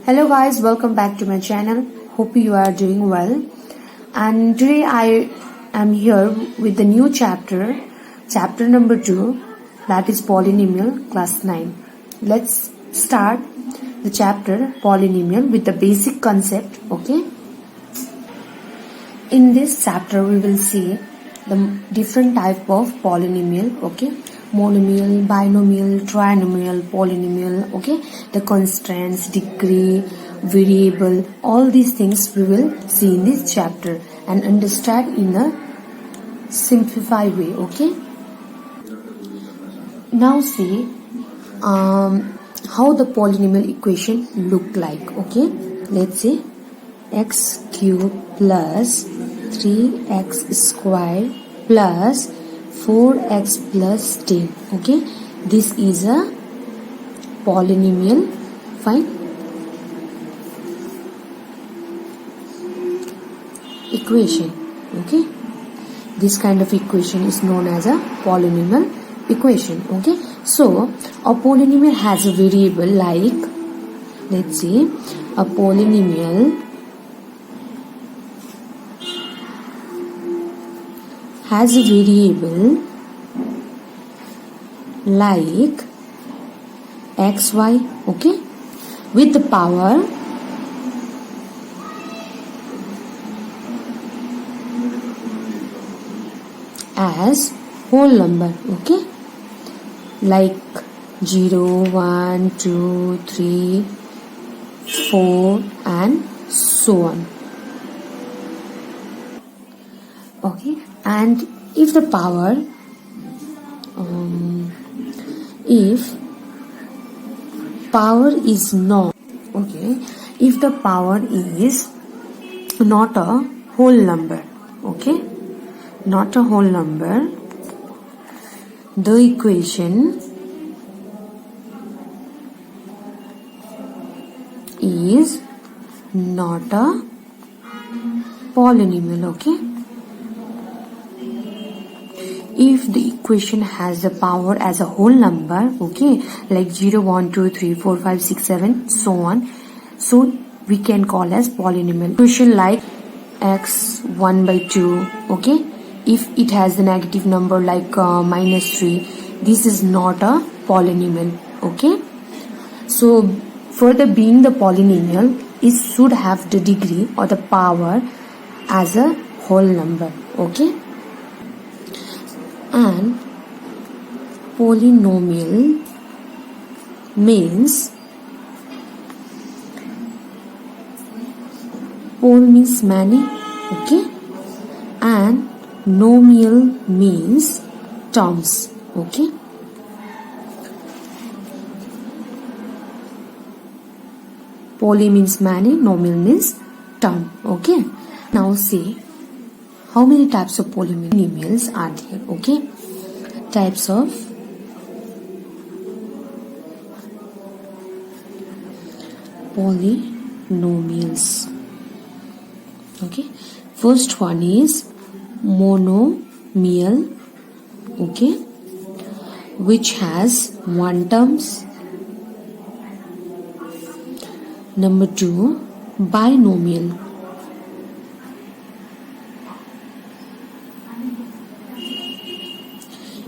Hello guys, welcome back to my channel. Hope you are doing well. And today I am here with the new chapter number 2, that is polynomial class 9. Let's start the chapter polynomial with the basic concept, okay? In this chapter we will see the different type of polynomial, okay? Monomial, binomial, trinomial, polynomial, okay? The constraints, degree, variable, all these things we will see in this chapter and understand in a simplified way, okay? Now see how the polynomial equation look like, okay? Let's say x cube plus 3x squared plus 4x plus 10, okay? This is a polynomial, fine, equation, okay? This kind of equation is known as a polynomial equation, okay? So a polynomial has a variable like, let's say a polynomial has a variable like xy, okay, with the power as whole number, okay, like 0, 1, 2, 3, 4 and so on, okay. And if the power is not, okay, if the power is not a whole number, okay, not a whole number, the equation is not a polynomial, okay. If the equation has the power as a whole number, okay, like 0, 1, 2, 3, 4, 5, 6, 7, so on, so we can call as polynomial. Equation like x 1 by 2, okay, if it has the negative number like minus 3, this is not a polynomial, okay. So further, being the polynomial, it should have the degree or the power as a whole number, okay. And polynomial means, pol means many, okay, and nomial means terms, okay. Poly means many, nomial means term, okay. Now see how many types of polynomials are there, okay? Types of polynomials, okay. First one is monomial, okay, which has one terms. Number 2, binomial,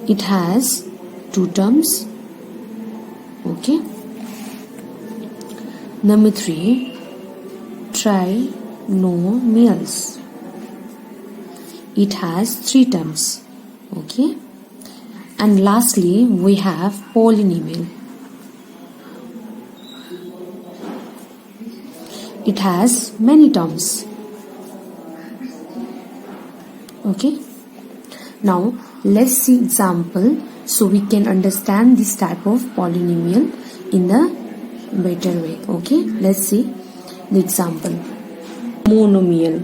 it has two terms, okay. Number 3, trinomials, it has three terms, okay. And lastly we have polynomial, it has many terms, okay. Now let's see example so we can understand this type of polynomial in a better way, okay. Let's see the example. Monomial,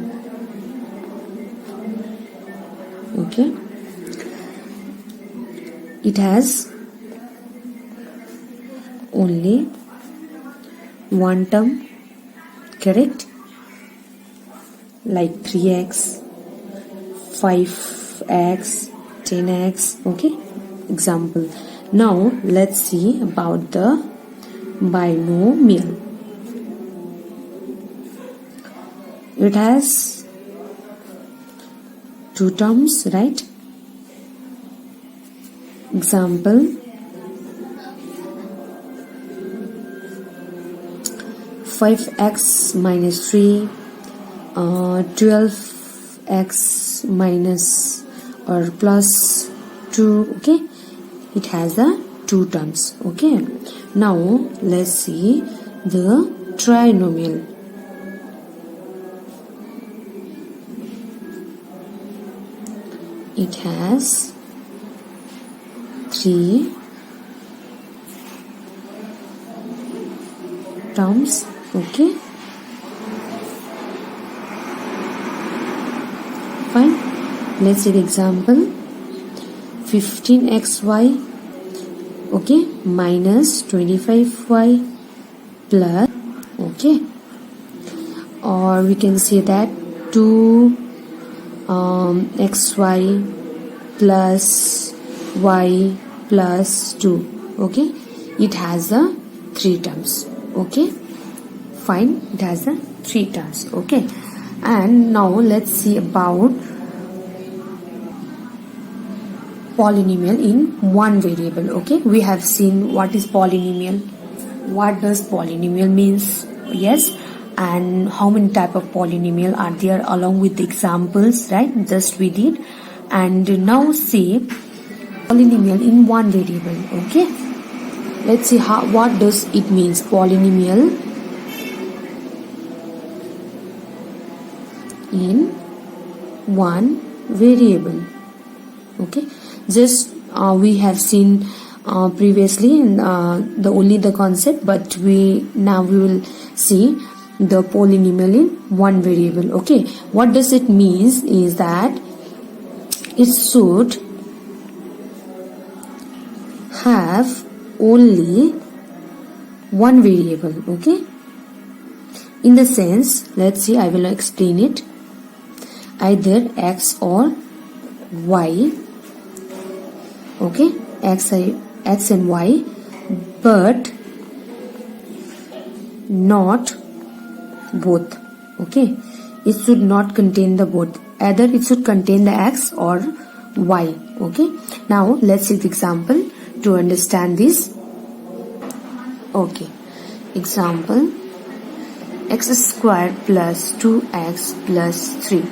okay, it has only one term, correct, like 3x, 5x, 10x, okay. Example. Now let's see about the binomial. it has two terms, right? Example, 5x minus 3, 12x minus or plus 2. Okay, it has the two terms. Okay, now let's see the trinomial. It has three terms. Okay, fine. Let's see the example. 15xy, okay, minus 25y plus, okay, or we can say that 2xy plus y plus 2. Okay, it has the three terms. Okay, fine, it has the three terms. Okay, and now let's see about polynomial in one variable. Okay, we have seen what is polynomial, what does polynomial means, yes, and how many type of polynomial are there along with the examples, right? Just we did. And now see polynomial in one variable. Okay, let's see what does it means, polynomial in one variable. Okay, just we have seen previously in the concept, but now we will see the polynomial in one variable. Okay, what does it means is that it should have only one variable. Okay, in the sense, let's see, I will explain it, either x or y. Okay, x and y, but not both. Okay, it should not contain the both, either it should contain the x or y. Okay, now let's see the example to understand this. Okay, example, x squared plus 2x plus 3.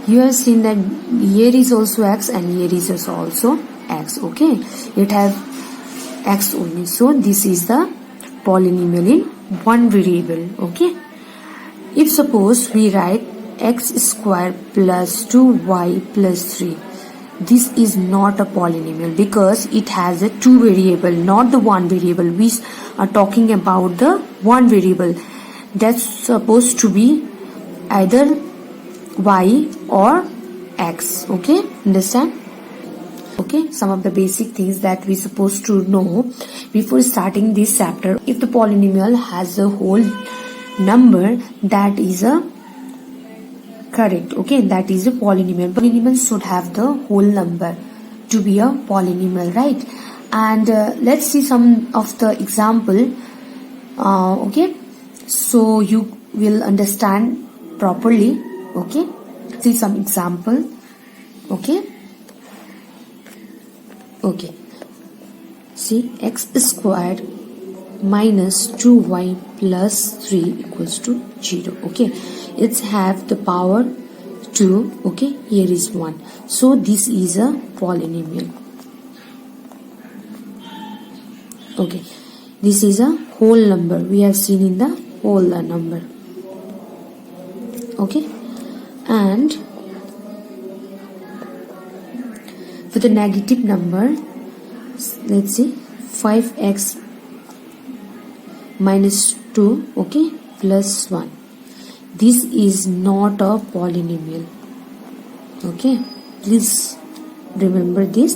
You have seen that here is also x and here is also x. Okay, it has x only, so this is the polynomial in one variable. Okay, if suppose we write x squared plus 2y plus 3, this is not a polynomial because it has a two variable, not the one variable. We are talking about the one variable that's supposed to be either y or x. Okay, understand? Okay, some of the basic things that we supposed to know before starting this chapter. If the polynomial has a whole number, that is a correct. Okay, that is a polynomial. Polynomial should have the whole number to be a polynomial, right? And let's see some of the example. Okay, so you will understand properly. Okay, see some example. Okay, okay, see, x squared minus 2y plus 3 equals to 0. Okay, it's have the power 2. Okay, here is 1, so this is a polynomial. Okay, this is a whole number, we have seen in the whole number. Okay, and for the negative number, let's see, 5x minus 2, okay, plus 1. This is not a polynomial. Okay, please remember this.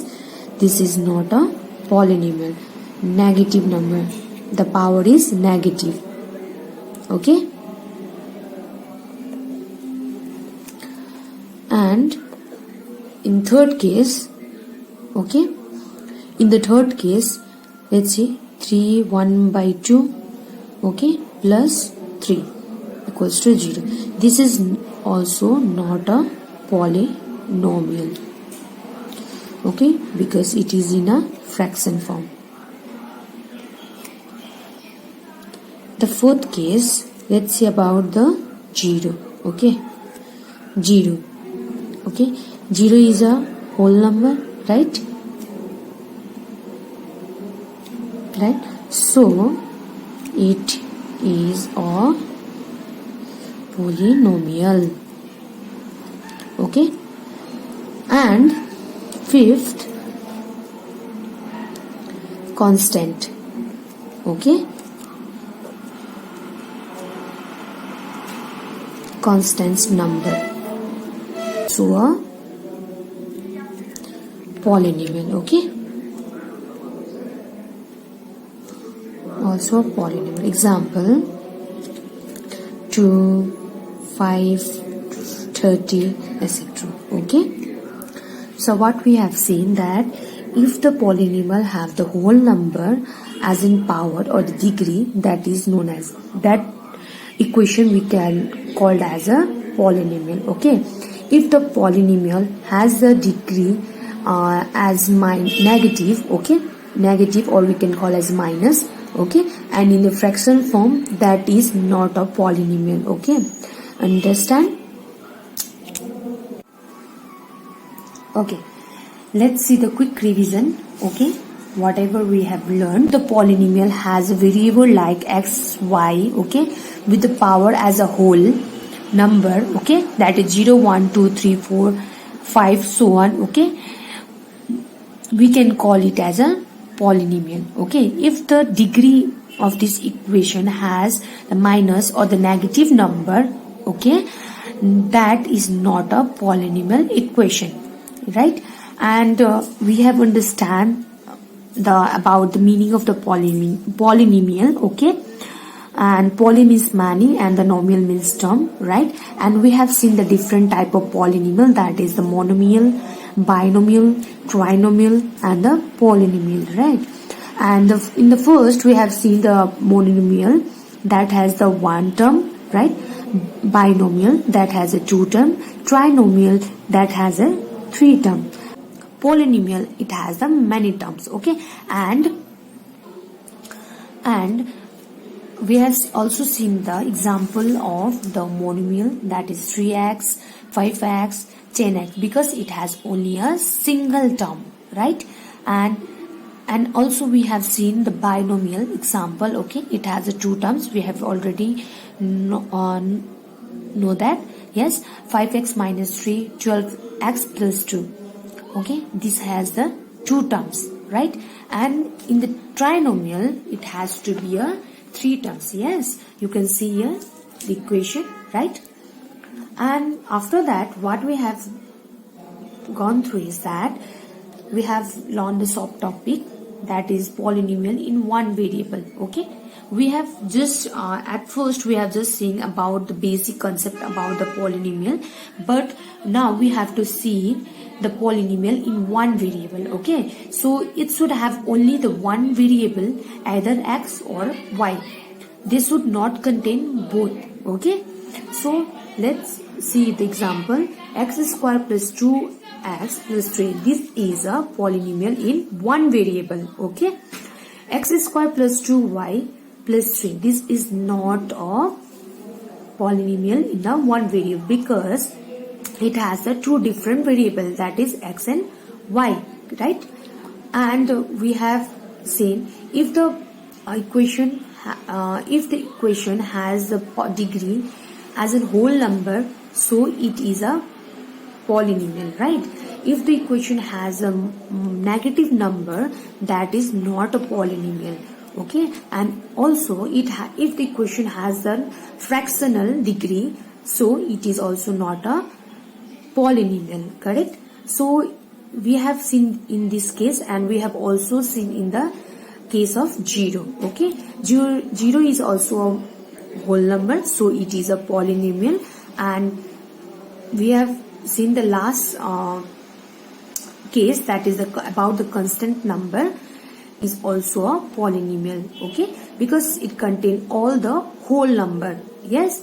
This is not a polynomial. Negative number, the power is negative. Okay, and in third case, okay, in the third case, let's see, 3 1 by 2, okay, plus 3. equals to 0. This is also not a polynomial, okay, because it is in a fraction form. The fourth case, let's see about the 0. Okay, 0. Okay, 0 is a whole number, right? Right. So it is a polynomial. Okay, and fifth, constant. Okay, constant number, so a polynomial. Okay, also a polynomial. Example 2, 5, 30, etc. Okay, so what we have seen that if the polynomial have the whole number as in power or the degree, that is known as, that equation we can called as a polynomial. Okay, if the polynomial has the degree as negative, okay, negative, or we can call as minus, okay, and in the fraction form, that is not a polynomial. Okay, understand? Okay, let's see the quick revision. Okay, whatever we have learned, the polynomial has a variable like x, y, okay, with the power as a whole number, okay, that is 0, 1, 2, 3, 4, 5, so on. Okay, we can call it as a polynomial. Okay, if the degree of this equation has the minus or the negative number, okay, that is not a polynomial equation, right? And we have understand about the meaning of the polynomial. Okay, and poly means many and the nomial means term, right? And we have seen the different type of polynomial, that is the monomial, binomial, trinomial, and the polynomial, right? And in the first we have seen the monomial that has the one term, right? Binomial that has a two term, trinomial that has a three term, polynomial it has the many terms. Okay, and we have also seen the example of the monomial, that is 3x, 5x, 10x, because it has only a single term, right? And also we have seen the binomial example. Okay, it has a two terms. We have already know that. Yes, 5x minus 3, 12x plus 2. Okay, this has the two terms, right? And in the trinomial, it has to be a three terms. Yes, you can see here the equation, right? And after that, what we have gone through is that we have learned the subtopic, that is polynomial in one variable. Okay, we have just at first we have just seen about the basic concept about the polynomial, but now we have to see the polynomial in one variable. Okay, so it should have only the one variable, either x or y. They should not contain both. Okay, so let's see the example. X square plus 2x plus 3, this is a polynomial in one variable. Okay, x square plus 2y plus 3, this is not a polynomial in a one variable because it has a two different variables, that is x and y, right? And we have seen if the equation has the degree as a whole number, so it is a polynomial, right? If the equation has a negative number, that is not a polynomial. Okay, and also if the equation has a fractional degree, so it is also not a polynomial, correct? So we have seen in this case, and we have also seen in the case of 0. Okay, 0 is also a whole number, so it is a polynomial. And we have seen the last case, that is about the constant number, is also a polynomial. Okay, because it contains all the whole number. Yes,